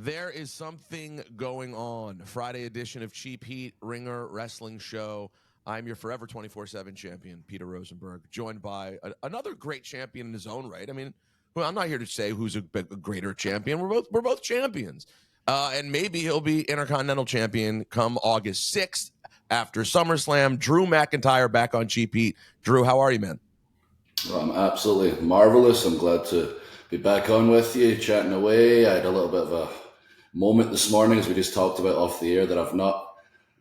There is something going on. Friday edition of Cheap Heat Ringer Wrestling Show. I'm your forever 24/7 champion, Peter Rosenberg, joined by another great champion in his own right. I mean, well, I'm not here to say who's a greater champion. We're both champions, and maybe he'll be Intercontinental Champion come August 6th after SummerSlam. Drew McIntyre back on Cheap Heat. Drew, how are you, man? Well, I'm absolutely marvelous. I'm glad to be back on with you, chatting away. I had a little bit of a moment this morning, as we just talked about off the air, that I've not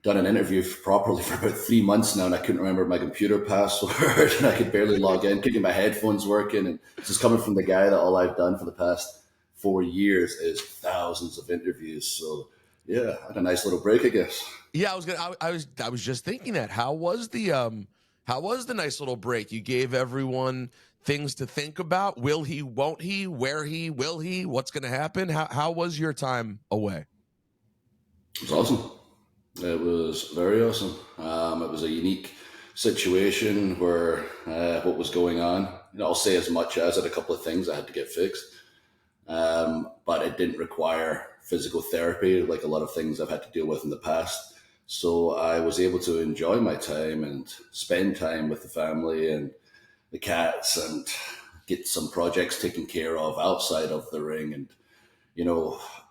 done an interview properly for about 3 months now, and I couldn't remember my computer password, and I could barely log in, couldn't get my headphones working. And this is coming from the guy that all I've done for the past 4 years is thousands of interviews. So yeah, I had a nice little break, I guess. Yeah, I was just thinking that. How was the nice little break? You gave everyone things to think about. Will he, won't he, where he, will he, what's going to happen? How was your time away? It was awesome. It was very awesome. It was a unique situation where what was going on. I'll say as much as it, a couple of things I had to get fixed, but it didn't require physical therapy like a lot of things I've had to deal with in the past. So I was able to enjoy my time and spend time with the family and the cats and get some projects taken care of outside of the ring. And,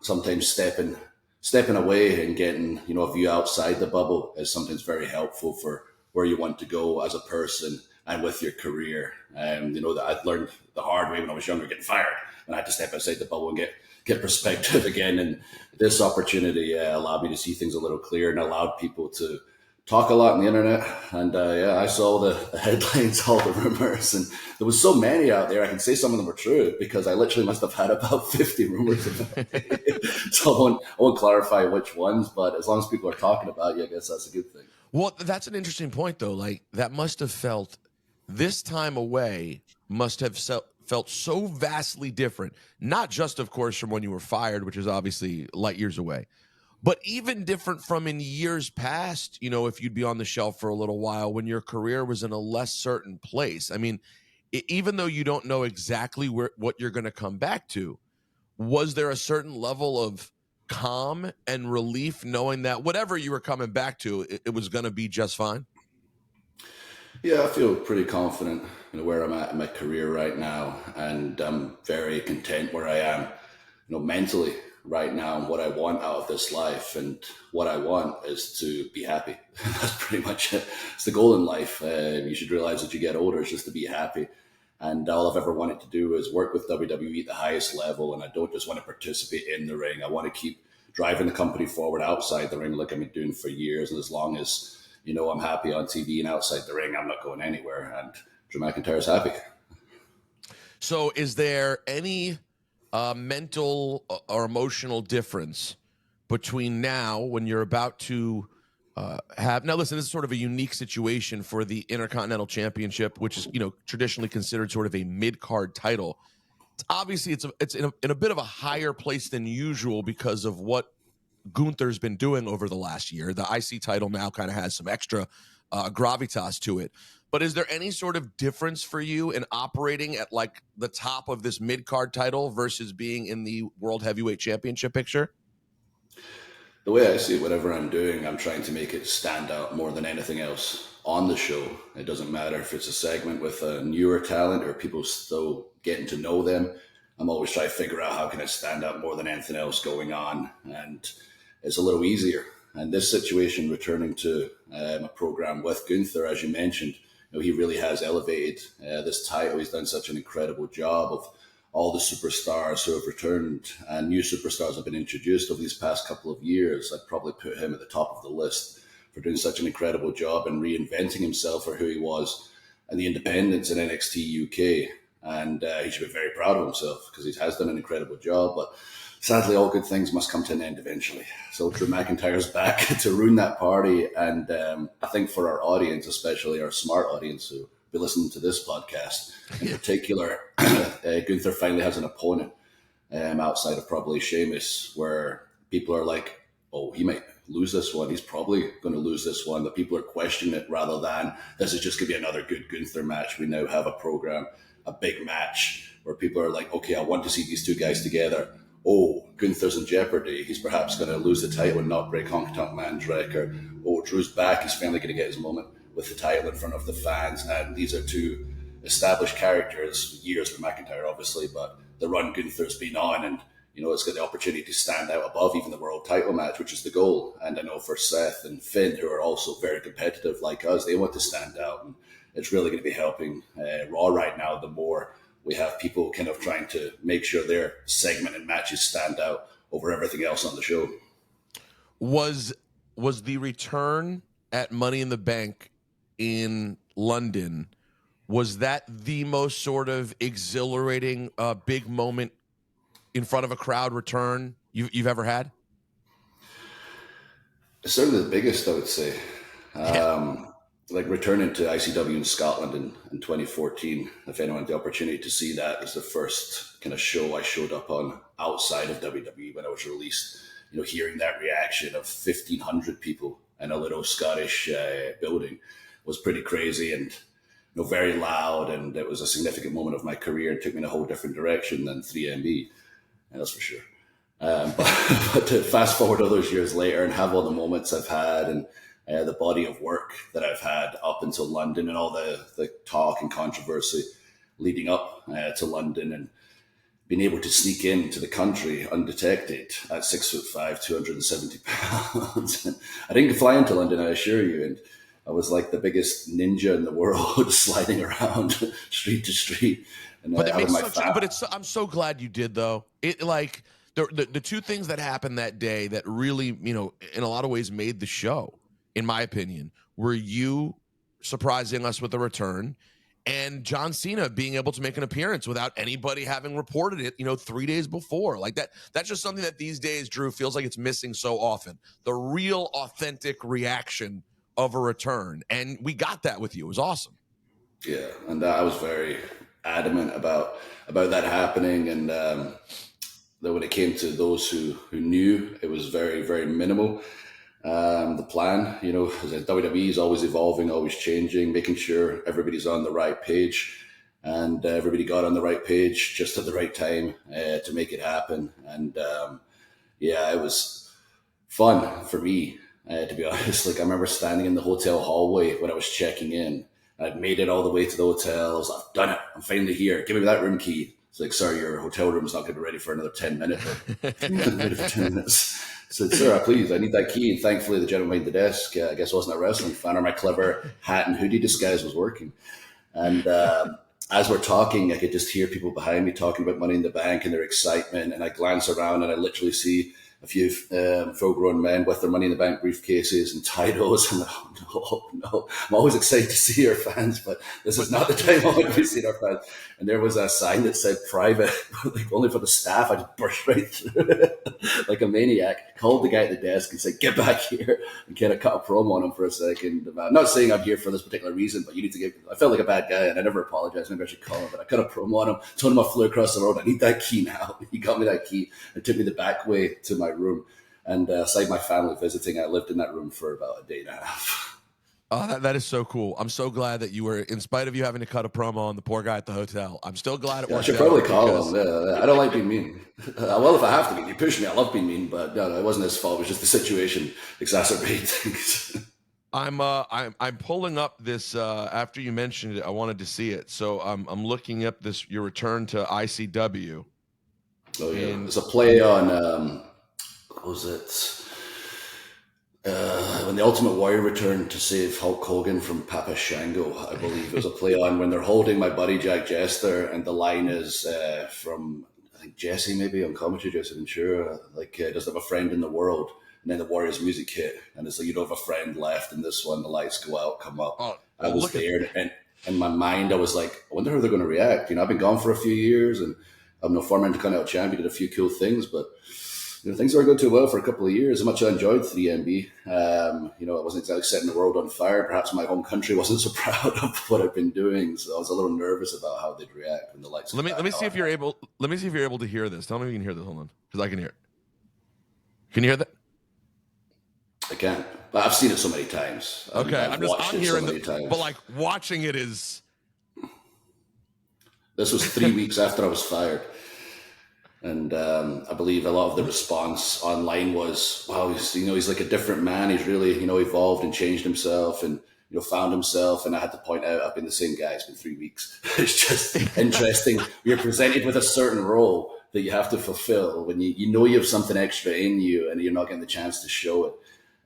sometimes stepping away and getting, a view outside the bubble is sometimes very helpful for where you want to go as a person and with your career. That I'd learned the hard way when I was younger, getting fired, and I had to step outside the bubble and get perspective again. And this opportunity allowed me to see things a little clearer and allowed people to talk a lot on the internet. And I saw the headlines, all the rumors, and there was so many out there. I can say some of them were true because I literally must have had about 50 rumors about it. So I won't clarify which ones, but as long as people are talking about you, I guess that's a good thing. Well, that's an interesting point, though. Like, that must have felt, this time away must have felt so vastly different. Not just, of course, from when you were fired, which is obviously light years away, but even different from in years past, if you'd be on the shelf for a little while when your career was in a less certain place. I mean, even though you don't know exactly what you're going to come back to, was there a certain level of calm and relief knowing that whatever you were coming back to, it was going to be just fine? Yeah, I feel pretty confident in where I'm at in my career right now, and I'm very content where I am, mentally right now, and what I want out of this life. And what I want is to be happy. That's pretty much it. It's the goal in life. You should realize as you get older, it's just to be happy. And all I've ever wanted to do is work with WWE at the highest level. And I don't just want to participate in the ring. I want to keep driving the company forward outside the ring like I've been doing for years. And as long as, I'm happy on TV and outside the ring, I'm not going anywhere. And Drew McIntyre's happy. So is there any mental or emotional difference between now, when you're about to now listen, this is sort of a unique situation for the Intercontinental Championship, which is, traditionally considered sort of a mid-card title. Obviously it's in a bit of a higher place than usual because of what Gunther's been doing over the last year. The IC title now kind of has some extra gravitas to it. But is there any sort of difference for you in operating at like the top of this mid-card title versus being in the World Heavyweight Championship picture? The way I see it, whatever I'm doing, I'm trying to make it stand out more than anything else on the show. It doesn't matter if it's a segment with a newer talent or people still getting to know them. I'm always trying to figure out how can I stand out more than anything else going on. And it's a little easier. And this situation, returning to a program with Gunther, as you mentioned, he really has elevated this title. He's done such an incredible job of all the superstars who have returned, and new superstars have been introduced over these past couple of years. I'd probably put him at the top of the list for doing such an incredible job and reinventing himself for who he was and the independents in NXT UK. And he should be very proud of himself because he has done an incredible job. But sadly, all good things must come to an end eventually. So Drew McIntyre's back to ruin that party. And I think for our audience, especially our smart audience who be listening to this podcast in particular, Gunther finally has an opponent outside of probably Sheamus, where people are like, oh, he might lose this one. He's probably going to lose this one. But people are questioning it rather than this is just going to be another good Gunther match. We now have a program, a big match where people are like, okay, I want to see these two guys together. oh, Gunther's in jeopardy. He's perhaps going to lose the title and not break Honky Tonk Man's record. Oh, Drew's back. He's finally going to get his moment with the title in front of the fans. And these are two established characters, years with McIntyre, obviously, but the run Gunther's been on, and it's got the opportunity to stand out above even the world title match, which is the goal. And I know for Seth and Finn, who are also very competitive like us, they want to stand out, and it's really going to be helping Raw right now. The more we have people kind of trying to make sure their segment and matches stand out over everything else on the show. Was the return at Money in the Bank in London, was that the most sort of exhilarating big moment in front of a crowd return you've ever had? It's certainly the biggest, I would say. Like returning to ICW in Scotland in 2014, if anyone had the opportunity to see that, it was the first kind of show I showed up on outside of WWE when I was released. Hearing that reaction of 1,500 people in a little Scottish building was pretty crazy and very loud, and it was a significant moment of my career and took me in a whole different direction than 3MB, that's for sure. But to fast forward all those years later and have all the moments I've had and the body of work that I've had up until London and all the talk and controversy leading up to London, and being able to sneak into the country undetected at 6'5", 270 pounds. I didn't fly into London, I assure you, and I was like the biggest ninja in the world, sliding around street to street. And, but it makes I'm so glad you did, though. It like the two things that happened that day that really, in a lot of ways made the show, in my opinion, were you surprising us with a return and John Cena being able to make an appearance without anybody having reported it, 3 days before. Like that's just something that these days, Drew, feels like it's missing so often. The real authentic reaction of a return. And we got that with you. It was awesome. Yeah. And I was very adamant about that happening. And that when it came to those who knew, it was very, very minimal. The plan, WWE is always evolving, always changing, making sure everybody's on the right page, and everybody got on the right page just at the right time to make it happen. And it was fun for me, to be honest. Like I remember standing in the hotel hallway when I was checking in. I'd made it all the way to the hotel. I was like, I've done it. I'm finally here. Give me that room key. It's like, sorry, your hotel room's not going to be ready for another 10 minutes. Ready for 10 minutes. I said, sir, please, I need that key. And thankfully, the gentleman behind the desk, I guess wasn't a wrestling fan, or my clever hat and hoodie disguise was working. And as we're talking, I could just hear people behind me talking about Money in the Bank and their excitement. And I glance around and I literally see a few full-grown men with their Money in the Bank briefcases and titles. And no, I'm always excited to see our fans, but this is not the time I want to be seeing our fans. And there was a sign that said private, like only for the staff. I just burst right through it like a maniac, called the guy at the desk and said, get back here, and kind of cut a promo on him for a second. I'm not saying I'm here for this particular reason, but you need to give, I felt like a bad guy and I never apologized. Maybe I should call him, but I cut a promo on him, told him I flew across the road. I need that key now. He got me that key and took me the back way to my room. And aside my family visiting, I lived in that room for about a day and a half. Oh, that is so cool. I'm so glad that you were, in spite of you having to cut a promo on the poor guy at the hotel, I'm still glad it worked out. I should probably call him. I don't like being mean. Well, if I have to be, you push me. I love being mean, but no, it wasn't his fault. It was just the situation exacerbated things. I'm pulling up this after you mentioned it. I wanted to see it, so I'm looking up your return to ICW. Oh yeah, it's a play on what was it? When the Ultimate Warrior returned to save Hulk Hogan from Papa Shango, I believe it was a play on when they're holding my buddy Jack Jester, and the line is from I think Jesse maybe on commentary, Jesse Ventura, like does have a friend in the world, and then the Warriors music hit, and it's like you don't have a friend left in this one. The lights go out, come up. I was there, and in my mind I was like, I wonder how they're going to react. I've been gone for a few years, and I'm no former Intercontinental Champion, did a few cool things, but things were going too well for a couple of years. As much as I enjoyed 3MB, I wasn't exactly setting the world on fire. Perhaps my home country wasn't so proud of what I've been doing, so I was a little nervous about how they'd react when the lights. Let me see if you're able. Let me see if you're able to hear this. Tell me if you can hear this. Hold on, because I can hear it. Can you hear that? I can't, but I've seen it so many times. Okay, I'm hearing so times. But like watching it is. This was 3 weeks after I was fired. And I believe a lot of the response online was, wow, he's like a different man. He's really, evolved and changed himself and, found himself. And I had to point out, I've been the same guy. It's been 3 weeks. It's just interesting. You're presented with a certain role that you have to fulfill when you know you have something extra in you and you're not getting the chance to show it.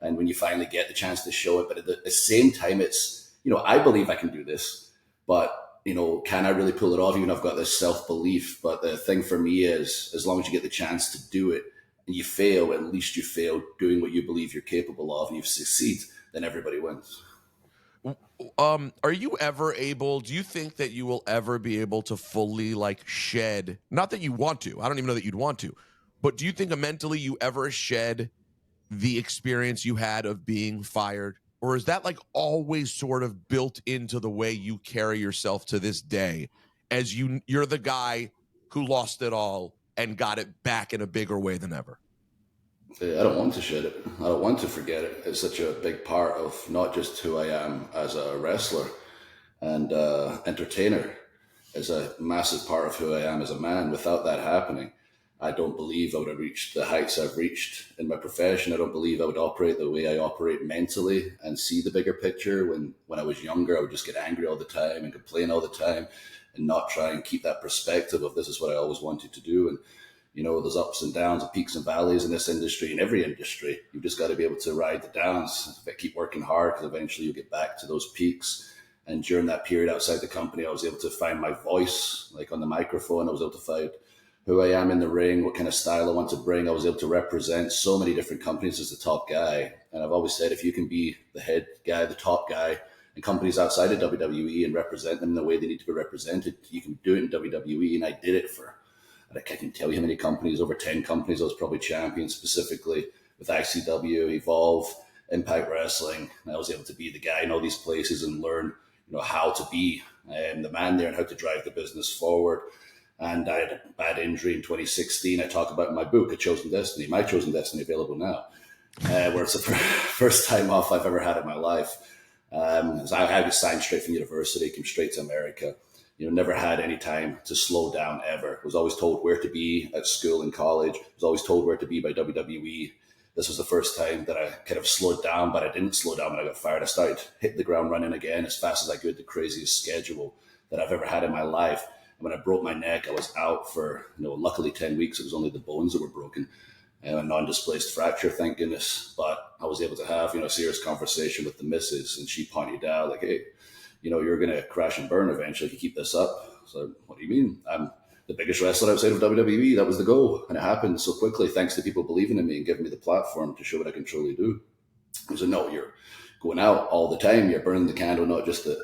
And when you finally get the chance to show it, but at the same time, it's, I believe I can do this, but can I really pull it off? Even I've got this self-belief. But the thing for me is, as long as you get the chance to do it and you fail, at least you fail doing what you believe you're capable of and you succeed, then everybody wins. Are you ever able, do you think that you will ever be able to fully like shed, not that you want to, I don't even know that you'd want to, but do you think mentally you ever shed the experience you had of being fired? Or is that like always sort of built into the way you carry yourself to this day, as you're the guy who lost it all and got it back in a bigger way than ever? I don't want to shed it. I don't want to forget it. It's such a big part of not just who I am as a wrestler and entertainer. It's a massive part of who I am as a man. Without that happening, I don't believe I would have reached the heights I've reached in my profession. I don't believe I would operate the way I operate mentally and see the bigger picture. When I was younger, I would just get angry all the time and complain all the time and not try and keep that perspective of this is what I always wanted to do. And, there's ups and downs and peaks and valleys in this industry, in every industry. You've just got to be able to ride the downs, keep working hard, because eventually you'll get back to those peaks. And during that period outside the company, I was able to find my voice, like on the microphone. I was able to find who I am in the ring, what kind of style I want to bring. I was able to represent so many different companies as the top guy. And I've always said, if you can be the head guy, the top guy in companies outside of WWE and represent them in the way they need to be represented, you can do it in WWE. And I did it for, I can tell you how many companies, over 10 companies. I was probably champion specifically with ICW, Evolve, Impact Wrestling. And I was able to be the guy in all these places and learn, how to be the man there and how to drive the business forward. And I had a bad injury in 2016. I talk about in my book, A Chosen Destiny, My Chosen Destiny, available now, where it's the first time off I've ever had in my life. So I was signed straight from university, came straight to America. Never had any time to slow down ever. Was always told where to be at school and college. Was always told where to be by WWE. This was the first time that I kind of slowed down, but I didn't slow down when I got fired. I started hitting the ground running again as fast as I could, the craziest schedule that I've ever had in my life. When I broke my neck, I was out for, luckily 10 weeks. It was only the bones that were broken. A non-displaced fracture, thank goodness. But I was able to have, a serious conversation with the missus, and she pointed out, like, hey, you're going to crash and burn eventually if you keep this up. So, what do you mean? I'm the biggest wrestler outside of WWE. That was the goal. And it happened so quickly, thanks to people believing in me and giving me the platform to show what I can truly do. I said, no, you're going out all the time. You're burning the candle, not just at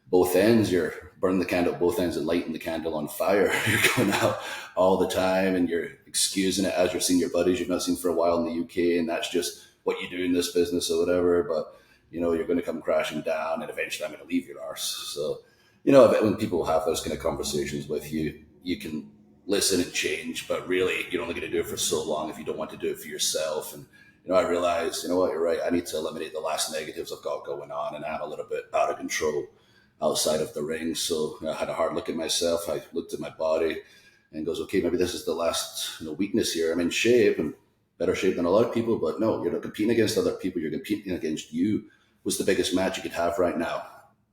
both ends. You're burning the candle at both ends and lighting the candle on fire. You're going out all the time and you're excusing it as you're seeing your buddies you've not seen for a while in the UK. And that's just what you do in this business or whatever. But, you're going to come crashing down and eventually I'm going to leave your arse. So, when people have those kind of conversations with you, you can listen and change, but really you're only going to do it for so long if you don't want to do it for yourself. And, I realized, what, you're right. I need to eliminate the last negatives I've got going on, and I'm a little bit out of control outside of the ring. So I had a hard look at myself. I looked at my body and goes, okay, maybe this is the last weakness here. I'm in shape and better shape than a lot of people, but no, you're not competing against other people. You're competing against you. Was the biggest match you could have right now.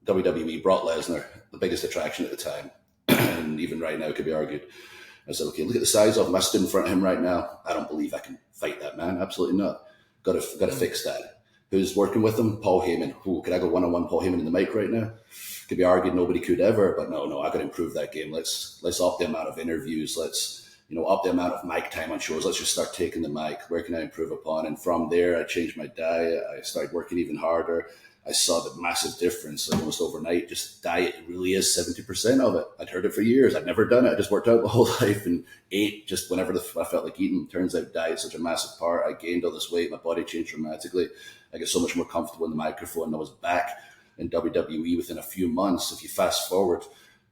WWE, Brock Lesnar, the biggest attraction at the time. And even right now, it could be argued. I said, okay, look at the size of him. I stood in front of him right now. I don't believe I can fight that man. Absolutely not. Got to fix that. Who's working with him? Paul Heyman. Ooh, could I go one-on-one Paul Heyman in the mic right now? Could be argued nobody could ever, but no, I got to improve that game. Let's up the amount of interviews. Let's up the amount of mic time on shows. Let's just start taking the mic. Where can I improve upon? And from there, I changed my diet. I started working even harder. I saw the massive difference almost overnight. Just diet really is 70% of it. I'd heard it for years. I'd never done it. I just worked out my whole life and ate just whenever I felt like eating. Turns out diet's such a massive part. I gained all this weight. My body changed dramatically. I got so much more comfortable in the microphone. I was back in WWE within a few months. If you fast forward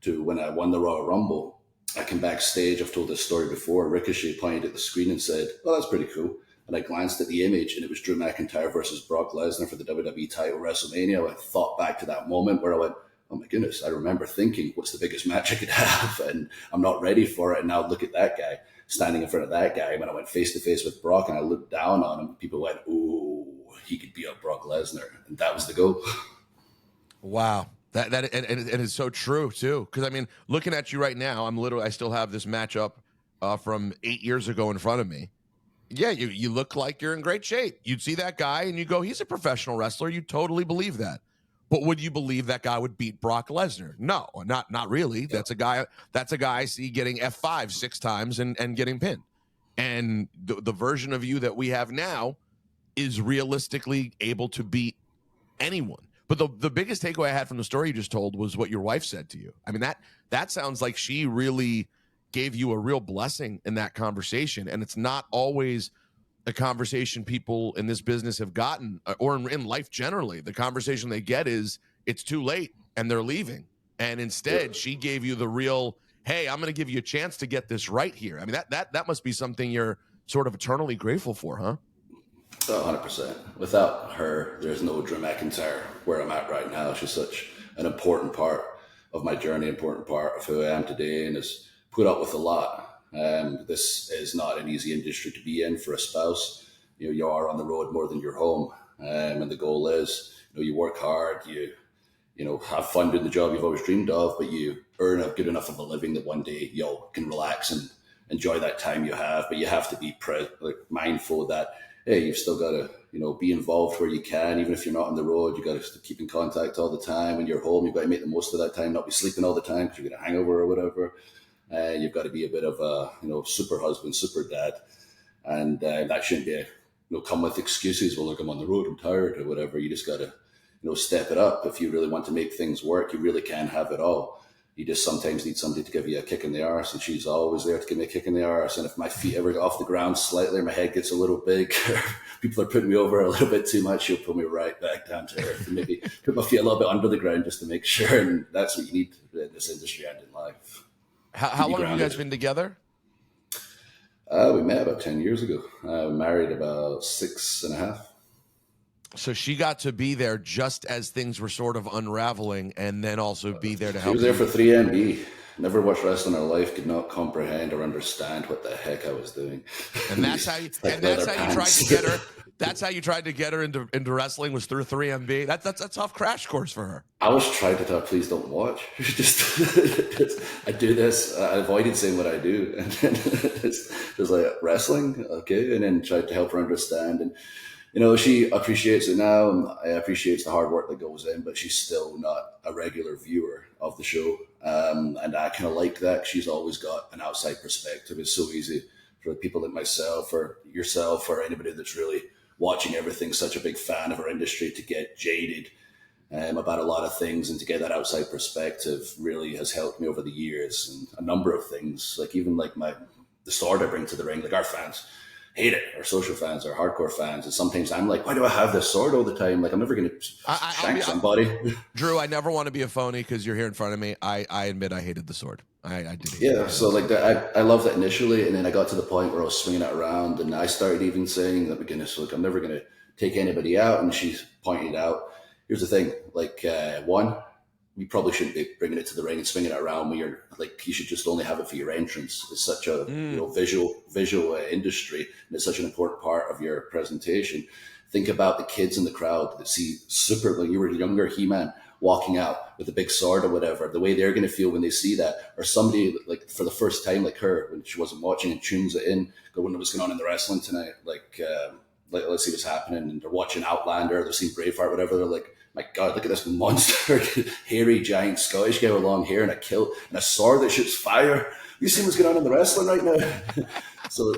to when I won the Royal Rumble, I came backstage. I've told this story before. Ricochet pointed at the screen and said, "Oh, that's pretty cool." And I glanced at the image, and it was Drew McIntyre versus Brock Lesnar for the WWE title WrestleMania. I thought back to that moment where I went, "Oh my goodness!" I remember thinking, "What's the biggest match I could have?" And I'm not ready for it. And now look at that guy. standing in front of that guy. When I went face to face with Brock and I looked down on him, people went, "Ooh, he could beat up Brock Lesnar," and that was the goal. Wow. And it's so true too. Because I mean, looking at you right now, I still have this matchup from 8 years ago in front of me. Yeah, you look like you're in great shape. You'd see that guy and you go, he's a professional wrestler. You totally believe that. But would you believe that guy would beat Brock Lesnar? No, not really. Yeah. That's a guy I see getting F5 6 times and getting pinned. And the version of you that we have now is realistically able to beat anyone. But the biggest takeaway I had from the story you just told was what your wife said to you. I mean, that sounds like she really gave you a real blessing in that conversation. And it's not always a conversation people in this business have gotten, or in life generally. The conversation they get is, it's too late and they're leaving. And instead, she gave you the real, hey, I'm going to give you a chance to get this right here. I mean, that must be something you're sort of eternally grateful for, huh? 100%. Without her, there's no Drew McIntyre where I'm at right now. She's such an important part of my journey, important part of who I am today, and has put up with a lot. This is not an easy industry to be in for a spouse. You are on the road more than you're home, and the goal is, you work hard, you have fun doing the job you've always dreamed of, but you earn a good enough of a living that one day you can relax and enjoy that time you have. But you have to be mindful that, hey, you've still got to, be involved where you can. Even if you're not on the road, you got to keep in contact all the time. When you're home, you've got to make the most of that time, not be sleeping all the time because you're going to hangover or whatever. You've got to be a bit of a, super husband, super dad. And that shouldn't be, come with excuses. Well, look, I'm on the road, I'm tired or whatever. You just got to, step it up. If you really want to make things work, you really can have it all. You just sometimes need somebody to give you a kick in the arse, and she's always there to give me a kick in the arse. And if my feet ever get off the ground slightly, or my head gets a little big, people are putting me over a little bit too much, she'll pull me right back down to earth and maybe put my feet a little bit under the ground just to make sure. And that's what you need in this industry and in life. How long have you guys been together? We met about 10 years ago. Married about 6.5. So she got to be there just as things were sort of unraveling, and then also be there to help. She was there for 3MB. Never watched wrestling in her life, could not comprehend or understand what the heck I was doing. And that's how you tried to get her. That's how you tried to get her into wrestling, was through 3MB. That's a tough crash course for her. I was trying to tell her, please don't watch. I do this. I avoided saying what I do, and then it's like, wrestling, okay, and then tried to help her understand. And she appreciates it now, and I appreciate the hard work that goes in, but she's still not a regular viewer of the show. And I kind of like that. She's always got an outside perspective. It's so easy for people like myself or yourself or anybody that's really watching everything, such a big fan of our industry, to get jaded about a lot of things, and to get that outside perspective really has helped me over the years. And a number of things, like even like the sword I bring to the ring, like our fans hate it, our social fans, our hardcore fans. And sometimes I'm like, why do I have this sword all the time? Like, I'm never going to shank somebody. Drew, I never want to be a phony because you're here in front of me. I admit I hated the sword. I did. Yeah, so like that, I loved it initially, and then I got to the point where I was swinging it around, and I started even saying that, goodness, look, I'm never going to take anybody out. And she pointed out, here's the thing, like, one, you probably shouldn't be bringing it to the ring and swinging it around when you're like, you should just only have it for your entrance. It's such a visual industry, and it's such an important part of your presentation. Think about the kids in the crowd that see when you were a younger He-Man walking out with a big sword or whatever, the way they're going to feel when they see that. Or somebody like for the first time, like her, when she wasn't watching and tunes it in, go, wonder what's going on in the wrestling tonight. Like, let's see what's happening. And they're watching Outlander, they're seeing Braveheart, whatever. They're like, my God, look at this monster, hairy, giant Scottish guy with long hair and a sword that shoots fire. You see what's going on in the wrestling right now? So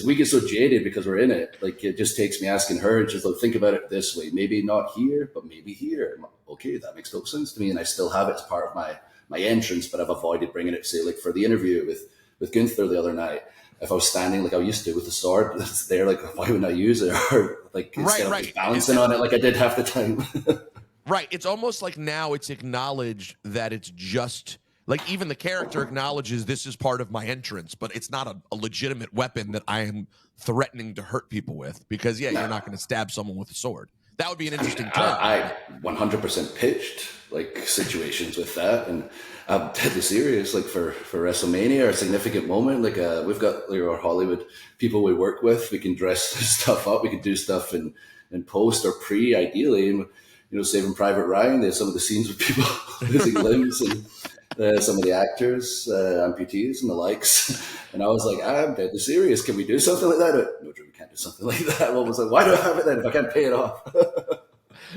we get so jaded because we're in it. Like, it just takes me asking her, just like, think about it this way. Maybe not here, but maybe here. I'm like, okay, that makes total sense to me. And I still have it as part of my entrance, but I've avoided bringing it, say, like for the interview with Gunther the other night. If I was standing like I used to with the sword that's there, like, why wouldn't I use it? Or like, instead of just balancing on it like I did half the time. Right. It's almost like now it's acknowledged that it's just like, even the character acknowledges this is part of my entrance, but it's not a legitimate weapon that I am threatening to hurt people with, because you're not going to stab someone with a sword. That would be an interesting turn. I 100% pitched like situations with that, and I'm deadly serious. Like for WrestleMania, or a significant moment, like we've got our Hollywood people we work with. We can dress stuff up. We can do stuff in post or pre, ideally. And Saving Private Ryan, there's some of the scenes with people losing limbs, and some of the actors, amputees and the likes. And I was like, I'm deadly serious. Can we do something like that? No, Drew, we can't do something like that. I was like, why do I have it then if I can't pay it off?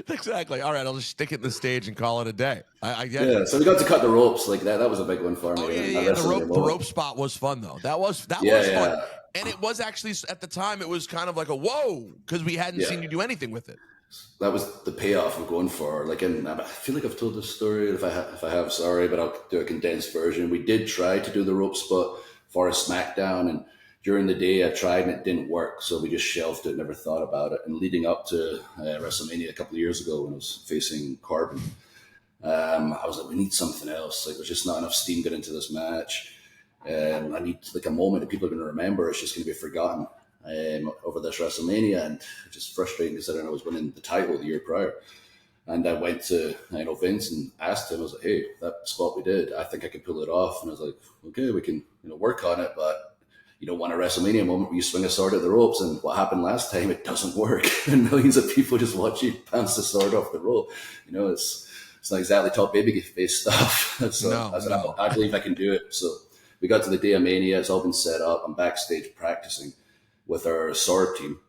Exactly. All right, I'll just stick it in the stage and call it a day. I get Yeah, it. so we got to cut the ropes like that. That was a big one for me. Oh yeah. The rope spot was fun though. That was fun. And it was actually, at the time, it was kind of like a whoa, because we hadn't seen you do anything with it. That was the payoff I'm going for. Like, and I feel like I've told this story. If I have, sorry, but I'll do a condensed version. We did try to do the rope spot for a SmackDown, and during the day I tried and it didn't work, so we just shelved it, never thought about it. And leading up to WrestleMania a couple of years ago when I was facing Corbin, I was like, we need something else. Like, there's just not enough steam getting into this match. I need like a moment that people are going to remember. It's just going to be forgotten over this WrestleMania, and it's just frustrating considering I was winning the title the year prior. And I went to Vince and asked him. I was like, "Hey, that spot we did, I think I could pull it off." And I was like, "Okay, we can work on it, but you don't want a WrestleMania moment where you swing a sword at the ropes." And what happened last time, it doesn't work, and millions of people just watch you bounce the sword off the rope. It's not exactly top babyface stuff. So I believe I can do it. So we got to the day of Mania. It's all been set up. I'm backstage practicing with our sword team.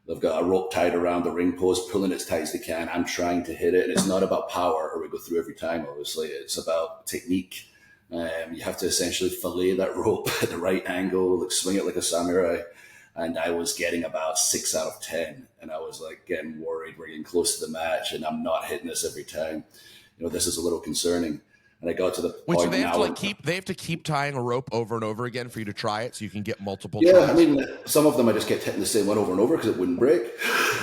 They've got a rope tied around the ring post, pulling it as tight as they can. I'm trying to hit it, and it's not about power, or we go through every time, obviously. It's about technique. You have to essentially fillet that rope at the right angle, like swing it like a samurai. And I was getting about 6 out of 10. And I was like getting worried. We're getting close to the match, and I'm not hitting this every time. This is a little concerning. And I got to the point. So they have to keep tying a rope over and over again for you to try it, so you can get multiple. Yeah, tries. I mean, some of them I just kept hitting the same one over and over because it wouldn't break.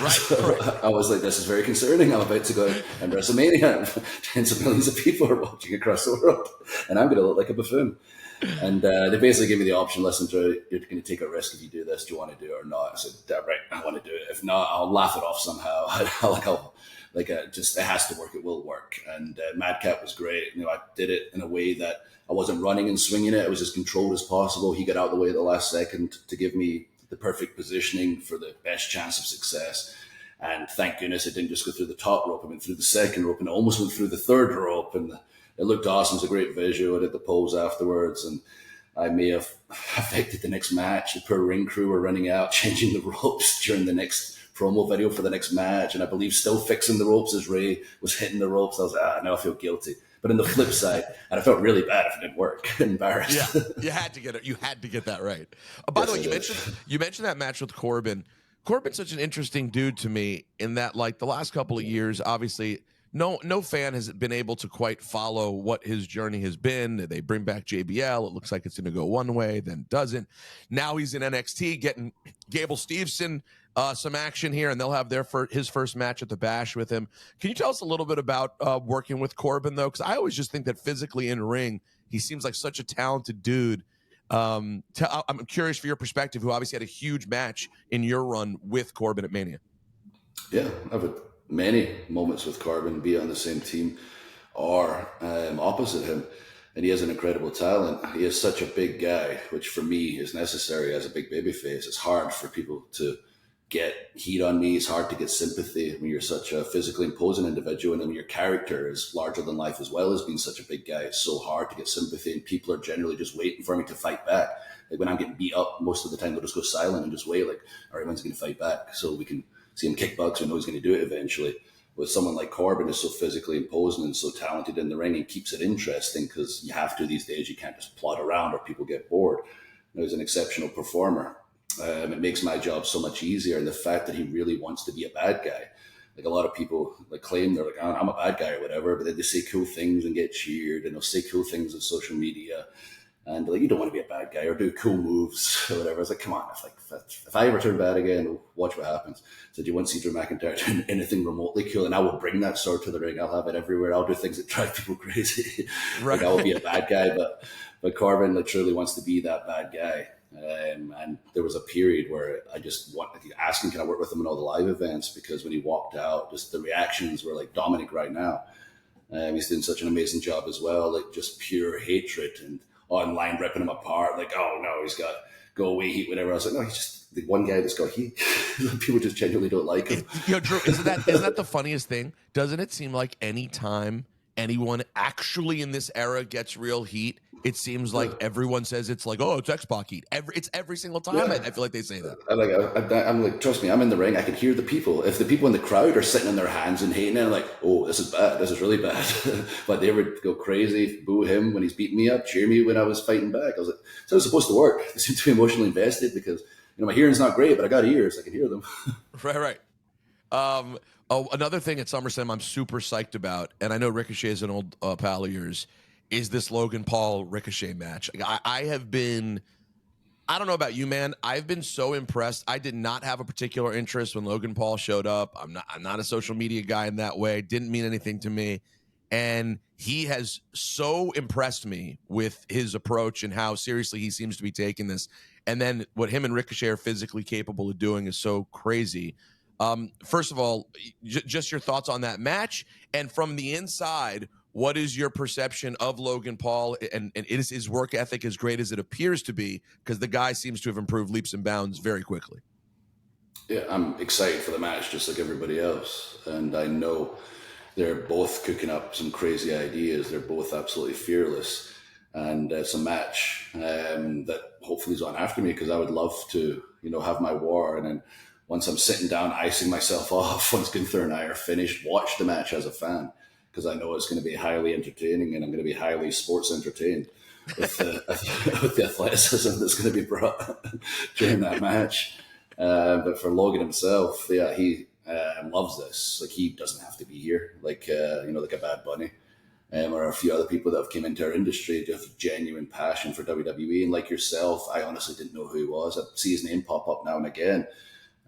Right. So I was like, this is very concerning. I'm about to go and WrestleMania. Tens of millions of people are watching across the world, and I'm going to look like a buffoon. And they basically gave me the option: listen, Drew, you're going to take a risk if you do this. Do you want to do it or not? I said, right, I want to do it. If not, I'll laugh it off somehow. It has to work. It will work. And Madcap was great. I did it in a way that I wasn't running and swinging it. It was as controlled as possible. He got out of the way at the last second to give me the perfect positioning for the best chance of success. And thank goodness it didn't just go through the top rope. I went through the second rope, and it almost went through the third rope. And it looked awesome. It was a great visual. I did the pose afterwards, and I may have affected the next match. The poor ring crew were running out, changing the ropes during the next promo video for the next match, and I believe still fixing the ropes as Ray was hitting the ropes. I was like, now I feel guilty. But in the flip side, and I felt really bad if it didn't work. Embarrassed. Yeah, you had to get it. You had to get that right. By the way, you mentioned that match with Corbin. Corbin's such an interesting dude to me in that, like, the last couple of years, obviously, no fan has been able to quite follow what his journey has been. They bring back JBL. It looks like it's going to go one way, then doesn't. Now he's in NXT getting Gable Steveson some action here, and they'll have his first match at the Bash with him. Can you tell us a little bit about working with Corbin, though? Because I always just think that physically in ring, he seems like such a talented dude. I'm curious for your perspective, who obviously had a huge match in your run with Corbin at Mania. Yeah, I've had many moments with Corbin, be on the same team or opposite him. And he has an incredible talent. He is such a big guy, which for me is necessary as a big babyface. It's hard for people to get heat on me. It's hard to get sympathy when you're such a physically imposing individual, and when your character is larger than life as well as being such a big guy. It's so hard to get sympathy, and people are generally just waiting for me to fight back. Like when I'm getting beat up, most of the time they'll just go silent and just wait, like, all right, when's he going to fight back? So we can see him kick bugs. We know he's going to do it eventually. With someone like Corbin is so physically imposing and so talented in the ring, and keeps it interesting because you have to these days. You can't just plod around or people get bored. He's an exceptional performer. It makes my job so much easier. And the fact that he really wants to be a bad guy. Like a lot of people claim they're like, oh, I'm a bad guy or whatever, but then they say cool things and get cheered, and they'll say cool things on social media. And like, you don't want to be a bad guy or do cool moves or whatever. I was like, come on, if I ever turn bad again, watch what happens. So do you want to see Drew McIntyre doing anything remotely cool? And I will bring that sword to the ring. I'll have it everywhere. I'll do things that drive people crazy. Right. Like I will be a bad guy, but Corbin truly wants to be that bad guy. And there was a period where I just asking, can I work with him in all the live events? Because when he walked out, just the reactions were like Dominic right now. He's doing such an amazing job as well, like just pure hatred and online ripping him apart. Like, oh no, he's got go away heat, whatever. I was like, no, he's just the one guy that's got heat. People just genuinely don't like him. Drew, isn't that the funniest thing? Doesn't it seem like any time anyone actually in this era gets real heat, it seems like everyone says it's like, oh, it's X-Pac heat. It's every single time. Yeah. I feel like they say that. I'm like, trust me, I'm in the ring. I can hear the people. If the people in the crowd are sitting on their hands and hating it, I'm like, oh, this is bad. This is really bad. But they would go crazy, boo him when he's beating me up, cheer me when I was fighting back. I was like, so it's supposed to work. They seem to be emotionally invested because my hearing's not great, but I got ears. I can hear them. Right. Another thing at SummerSlam I'm super psyched about, and I know Ricochet is an old pal of yours, is this Logan Paul Ricochet match. I have been, I don't know about you, man. I've been so impressed. I did not have a particular interest when Logan Paul showed up. I'm not a social media guy in that way. It didn't mean anything to me. And he has so impressed me with his approach and how seriously he seems to be taking this. And then what him and Ricochet are physically capable of doing is so crazy. First of all, just your thoughts on that match. And from the inside, what is your perception of Logan Paul? And is his work ethic as great as it appears to be? Because the guy seems to have improved leaps and bounds very quickly. Yeah, I'm excited for the match just like everybody else. And I know they're both cooking up some crazy ideas. They're both absolutely fearless. And it's a match that hopefully is on after me because I would love to, have my war. And then once I'm sitting down, icing myself off, once Gunther and I are finished, watch the match as a fan. Because I know it's going to be highly entertaining and I'm going to be highly sports entertained with the athleticism that's going to be brought during that match. But for Logan himself, yeah, he loves this. Like he doesn't have to be here, like a Bad Bunny, or a few other people that have came into our industry to have genuine passion for WWE. And like yourself, I honestly didn't know who he was. I see his name pop up now and again.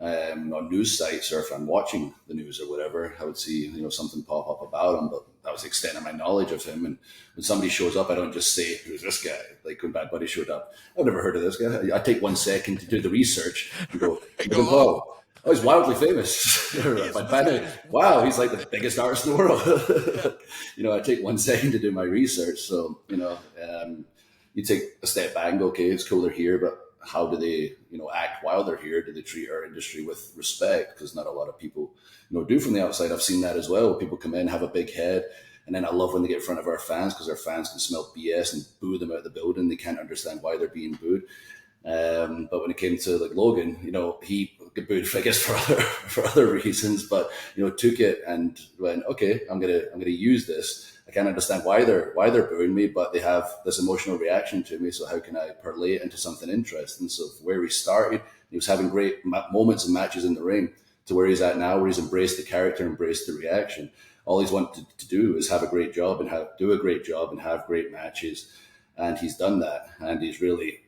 On news sites, or if I'm watching the news or whatever, I would see something pop up about him, but that was the extent of my knowledge of him. And when somebody shows up, I don't just say, who's this guy? Like when Bad Bunny showed up, I've never heard of this guy. I take 1 second to do the research and go, Logan Paul, oh, he's wildly famous. Wow, he's like the biggest artist in the world. I take 1 second to do my research. So you take a step back and go, okay, it's cool they're here, but how do they, act while they're here? Do they treat our industry with respect? Because not a lot of people, do from the outside. I've seen that as well. People come in, have a big head, and then I love when they get in front of our fans because our fans can smell BS and boo them out of the building. They can't understand why they're being booed. But when it came to like Logan, he got booed, I guess, for other reasons, but took it and went, okay, I'm gonna use this. I can't understand why they're booing me, but they have this emotional reaction to me. So how can I parlay it into something interesting? So where he started, he was having great moments and matches in the ring, to where he's at now, where he's embraced the character, embraced the reaction. All he's wanted to do is have a great job and do a great job and have great matches, and he's done that. And he's really,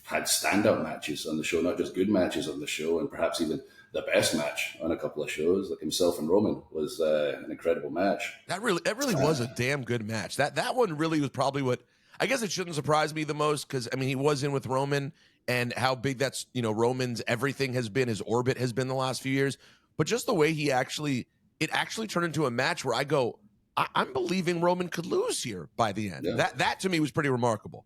had standout matches on the show, not just good matches on the show, and perhaps even the best match on a couple of shows, like himself and Roman, was an incredible match. That really was a damn good match. That one really was probably what, I guess it shouldn't surprise me the most, because I mean he was in with Roman and how big that's Roman's everything has been, his orbit has been the last few years, but just the way it actually turned into a match where I go, I'm believing Roman could lose here by the end. Yeah. That to me was pretty remarkable.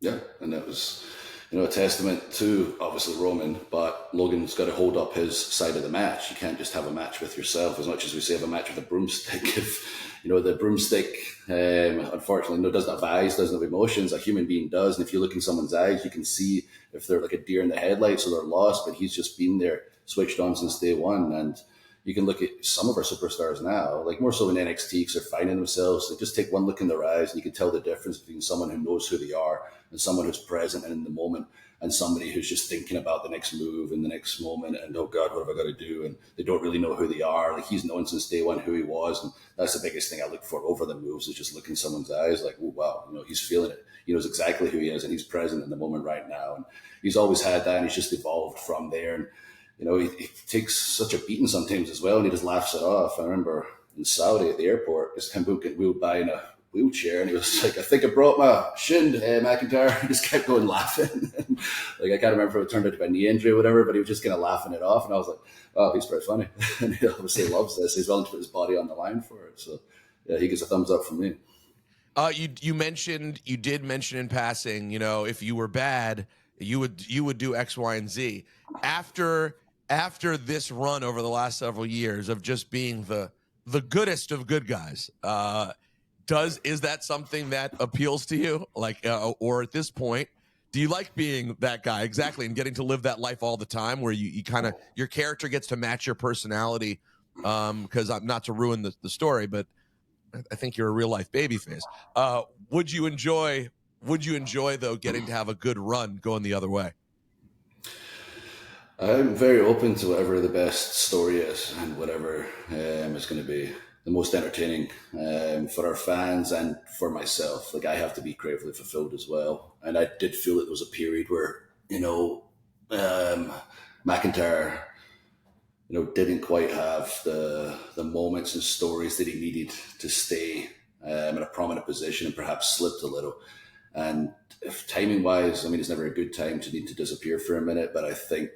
Yeah, and that was a testament to obviously Roman, but Logan's got to hold up his side of the match. You can't just have a match with yourself. As much as we say have a match with a broomstick, if the broomstick unfortunately doesn't have eyes, doesn't have emotions, a human being does. And if you look in someone's eyes, you can see if they're like a deer in the headlights or they're lost. But he's just been there, switched on since day one. And you can look at some of our superstars now, like more so in NXT, because they're finding themselves. They just take one look in their eyes and you can tell the difference between someone who knows who they are and someone who's present and in the moment, and somebody who's just thinking about the next move and the next moment and, oh God, what have I got to do? And they don't really know who they are. Like he's known since day one who he was. And that's the biggest thing I look for over the moves, is just looking someone's eyes like, oh, wow, he's feeling it. He knows exactly who he is and he's present in the moment right now. And he's always had that, and he's just evolved from there. And he takes such a beating sometimes as well, and he just laughs it off. I remember in Saudi at the airport, this Kambukan, we were buying wheelchair, and he was like, I think I broke my shin, McIntyre. He just kept going laughing. Like, I can't remember if it turned out to be a knee injury or whatever, but he was just kind of laughing it off. And I was like, oh, he's pretty funny. And he obviously loves this. He's willing to put his body on the line for it. So, yeah, he gets a thumbs up from me. You did mention in passing, if you were bad, you would do X, Y, and Z. After this run over the last several years of just being the goodest of good guys, is that something that appeals to you? Like, or at this point, do you like being that guy exactly and getting to live that life all the time, where you kind of, your character gets to match your personality? Because I'm not to ruin the story, but I think you're a real life babyface. Would you enjoy though getting to have a good run going the other way? I'm very open to whatever the best story is and whatever is going to be the most entertaining for our fans and for myself. Like, I have to be creatively fulfilled as well. And I did feel that there was a period where, McIntyre, didn't quite have the moments and stories that he needed to stay in a prominent position, and perhaps slipped a little. And if timing wise, it's never a good time to need to disappear for a minute, but I think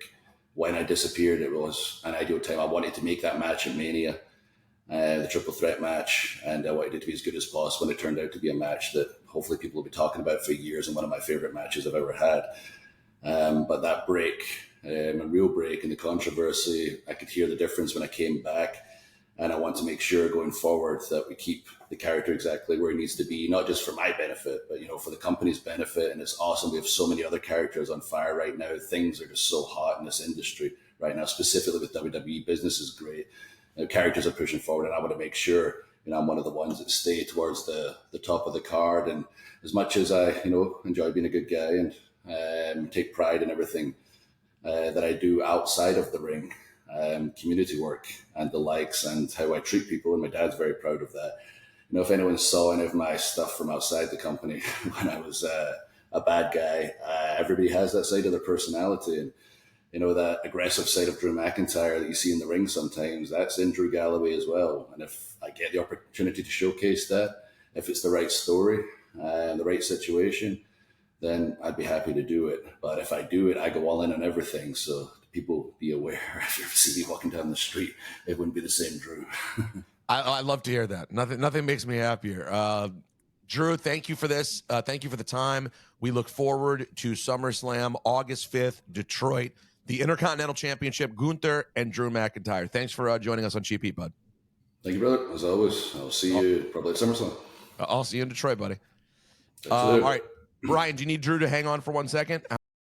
when I disappeared, it was an ideal time. I wanted to make that match at Mania, the triple threat match, and I wanted it to be as good as possible. And it turned out to be a match that hopefully people will be talking about for years, and one of my favorite matches I've ever had. But that break, a real break in the controversy, I could hear the difference when I came back. And I want to make sure going forward that we keep the character exactly where he needs to be, not just for my benefit, but, for the company's benefit. And it's awesome. We have so many other characters on fire right now. Things are just so hot in this industry right now, specifically with WWE. Business is great. Characters are pushing forward, and I want to make sure, I'm one of the ones that stay towards the top of the card. And as much as I, enjoy being a good guy and take pride in everything that I do outside of the ring, community work and the likes, and how I treat people, and my dad's very proud of that. If anyone saw any of my stuff from outside the company when I was a bad guy, everybody has that side of their personality, and that aggressive side of Drew McIntyre that you see in the ring sometimes, that's in Drew Galloway as well. And if I get the opportunity to showcase that, if it's the right story and the right situation, then I'd be happy to do it. But if I do it, I go all in on everything. So people be aware, if you ever see me walking down the street, it wouldn't be the same Drew. I love to hear that. Nothing makes me happier. Drew, thank you for this. Thank you for the time. We look forward to SummerSlam, August 5th, Detroit, the Intercontinental Championship, Gunther and Drew McIntyre. Thanks for joining us on Cheap Heat, bud. Thank you, brother. As always, I'll see you probably at SummerSlam. I'll see you in Detroit, buddy. All right. Brian, do you need Drew to hang on for 1 second?